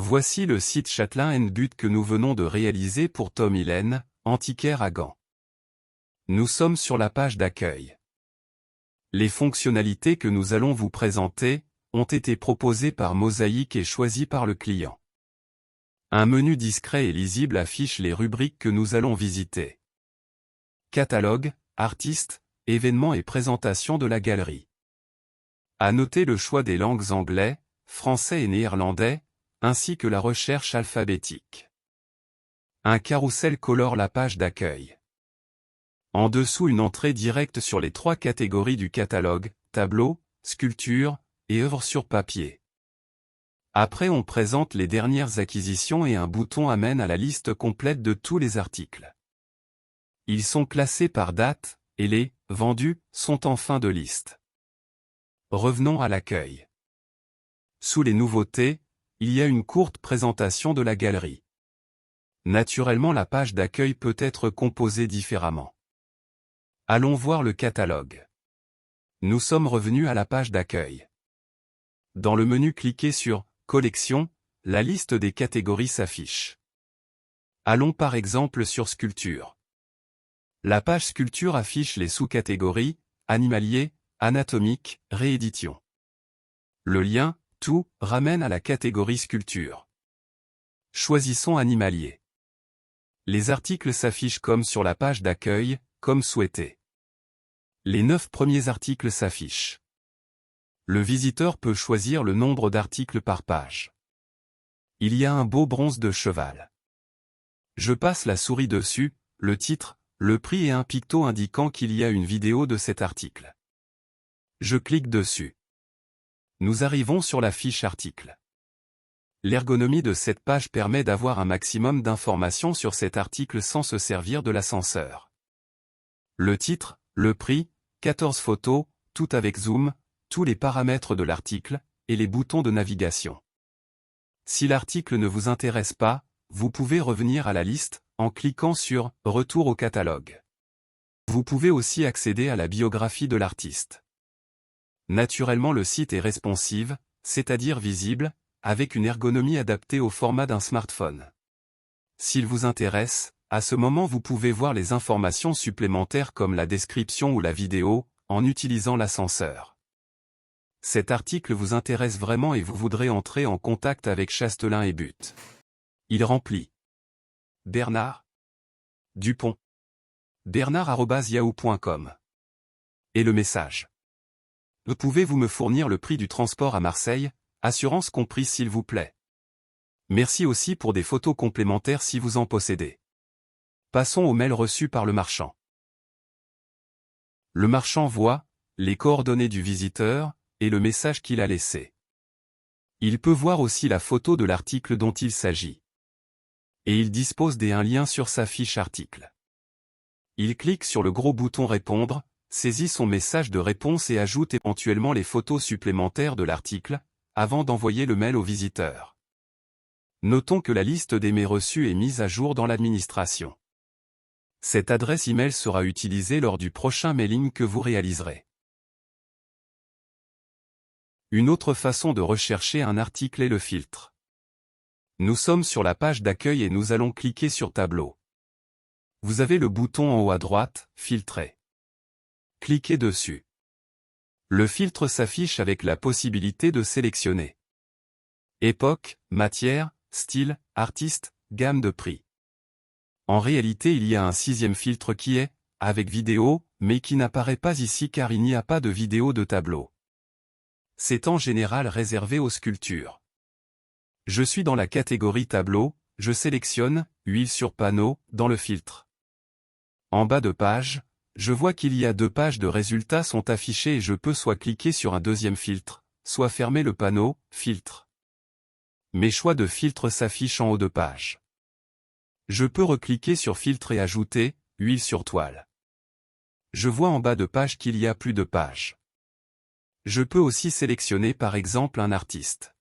Voici le site Châtelain & But que nous venons de réaliser pour Tom Hillen, antiquaire à Gand. Nous sommes sur la page d'accueil. Les fonctionnalités que nous allons vous présenter ont été proposées par Mosaïque et choisies par le client. Un menu discret et lisible affiche les rubriques que nous allons visiter. Catalogue, artistes, événements et présentation de la galerie. À noter le choix des langues anglais, français et néerlandais, ainsi que la recherche alphabétique. Un carrousel colore la page d'accueil. En dessous une entrée directe sur les 3 catégories du catalogue, tableau, sculpture, et œuvres sur papier. Après on présente les dernières acquisitions et un bouton amène à la liste complète de tous les articles. Ils sont classés par date, et les « vendus » sont en fin de liste. Revenons à l'accueil. Sous les nouveautés, il y a une courte présentation de la galerie. Naturellement la page d'accueil peut être composée différemment. Allons voir le catalogue. Nous sommes revenus à la page d'accueil. Dans le menu cliquez sur « Collection », la liste des catégories s'affiche. Allons par exemple sur Sculpture. La page Sculpture affiche les sous-catégories, animalier, anatomique, réédition. Le lien « Tout » ramène à la catégorie Sculpture. Choisissons animalier. Les articles s'affichent comme sur la page d'accueil, comme souhaité. Les 9 premiers articles s'affichent. Le visiteur peut choisir le nombre d'articles par page. Il y a un beau bronze de cheval. Je passe la souris dessus, le titre, le prix et un picto indiquant qu'il y a une vidéo de cet article. Je clique dessus. Nous arrivons sur la fiche article. L'ergonomie de cette page permet d'avoir un maximum d'informations sur cet article sans se servir de l'ascenseur. Le titre, le prix, 14 photos, tout avec zoom, tous les paramètres de l'article, et les boutons de navigation. Si l'article ne vous intéresse pas, vous pouvez revenir à la liste, en cliquant sur « Retour au catalogue ». Vous pouvez aussi accéder à la biographie de l'artiste. Naturellement le site est responsive, c'est-à-dire visible, avec une ergonomie adaptée au format d'un smartphone. S'il vous intéresse, à ce moment vous pouvez voir les informations supplémentaires comme la description ou la vidéo, en utilisant l'ascenseur. Cet article vous intéresse vraiment et vous voudrez entrer en contact avec Châtelain & But. Il remplit. Bernard Dupont. bernard@yahoo.com. Et le message. Pouvez-vous me fournir le prix du transport à Marseille, assurance comprise s'il vous plaît. Merci aussi pour des photos complémentaires si vous en possédez. Passons au mail reçu par le marchand. Le marchand voit les coordonnées du visiteur et le message qu'il a laissé. Il peut voir aussi la photo de l'article dont il s'agit. Et il dispose d'un lien sur sa fiche article. Il clique sur le gros bouton Répondre, saisit son message de réponse et ajoute éventuellement les photos supplémentaires de l'article, avant d'envoyer le mail au visiteur. Notons que la liste des mails reçus est mise à jour dans l'administration. Cette adresse email sera utilisée lors du prochain mailing que vous réaliserez. Une autre façon de rechercher un article est le filtre. Nous sommes sur la page d'accueil et nous allons cliquer sur Tableau. Vous avez le bouton en haut à droite, Filtrer. Cliquez dessus. Le filtre s'affiche avec la possibilité de sélectionner époque, matière, style, artiste, gamme de prix. En réalité il y a un 6e filtre qui est « avec vidéo », mais qui n'apparaît pas ici car il n'y a pas de vidéo de tableau. C'est en général réservé aux sculptures. Je suis dans la catégorie tableau, je sélectionne « huile sur panneau » dans le filtre. En bas de page, je vois qu'il y a 2 pages de résultats sont affichées et je peux soit cliquer sur un 2e filtre, soit fermer le panneau « Filtre ». Mes choix de filtre s'affichent en haut de page. Je peux recliquer sur Filtre et ajouter « Huile sur toile ». Je vois en bas de page qu'il y a plus de pages. Je peux aussi sélectionner par exemple un artiste.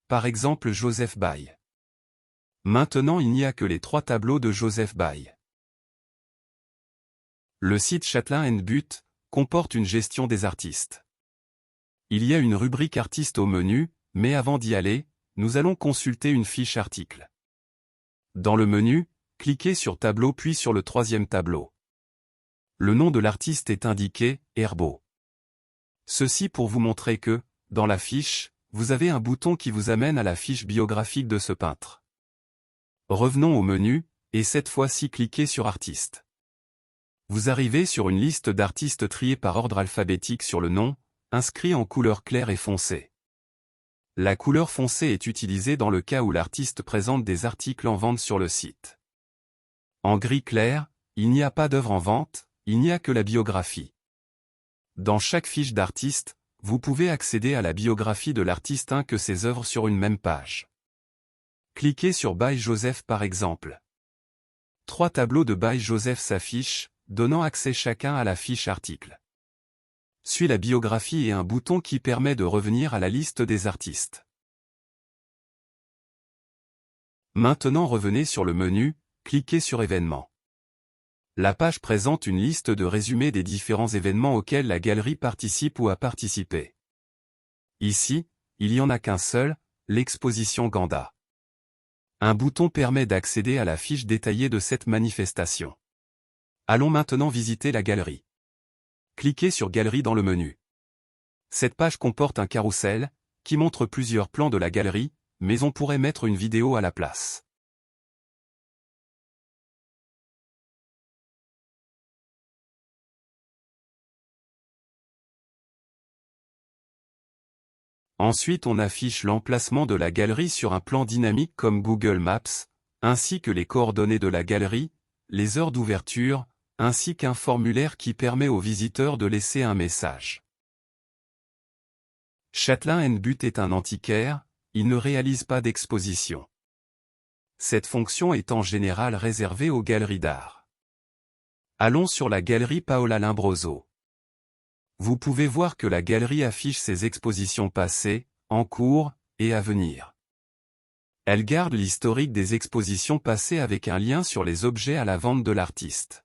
Par exemple Joseph Baye. Maintenant il n'y a que les 3 tableaux de Joseph Baye. Le site Châtelain & But comporte une gestion des artistes. Il y a une rubrique artistes au menu, mais avant d'y aller, nous allons consulter une fiche article. Dans le menu, cliquez sur Tableau puis sur le troisième tableau. Le nom de l'artiste est indiqué, Herbaut. Ceci pour vous montrer que, dans la fiche, vous avez un bouton qui vous amène à la fiche biographique de ce peintre. Revenons au menu, et cette fois-ci cliquez sur Artiste. Vous arrivez sur une liste d'artistes triés par ordre alphabétique sur le nom, inscrits en couleur claire et foncée. La couleur foncée est utilisée dans le cas où l'artiste présente des articles en vente sur le site. En gris clair, il n'y a pas d'œuvre en vente, il n'y a que la biographie. Dans chaque fiche d'artiste, vous pouvez accéder à la biographie de l'artiste ainsi que ses œuvres sur une même page. Cliquez sur By Joseph par exemple. 3 tableaux de By Joseph s'affichent, donnant accès chacun à la fiche article. Suit la biographie et un bouton qui permet de revenir à la liste des artistes. Maintenant revenez sur le menu, cliquez sur Événements. La page présente une liste de résumés des différents événements auxquels la galerie participe ou a participé. Ici, il n'y en a qu'un seul, l'exposition Ganda. Un bouton permet d'accéder à la fiche détaillée de cette manifestation. Allons maintenant visiter la galerie. Cliquez sur Galerie dans le menu. Cette page comporte un carrousel, qui montre plusieurs plans de la galerie, mais on pourrait mettre une vidéo à la place. Ensuite on affiche l'emplacement de la galerie sur un plan dynamique comme Google Maps, ainsi que les coordonnées de la galerie, les heures d'ouverture, ainsi qu'un formulaire qui permet aux visiteurs de laisser un message. Chatelain & But est un antiquaire, il ne réalise pas d'exposition. Cette fonction est en général réservée aux galeries d'art. Allons sur la galerie Paola Limbroso. Vous pouvez voir que la galerie affiche ses expositions passées, en cours, et à venir. Elle garde l'historique des expositions passées avec un lien sur les objets à la vente de l'artiste.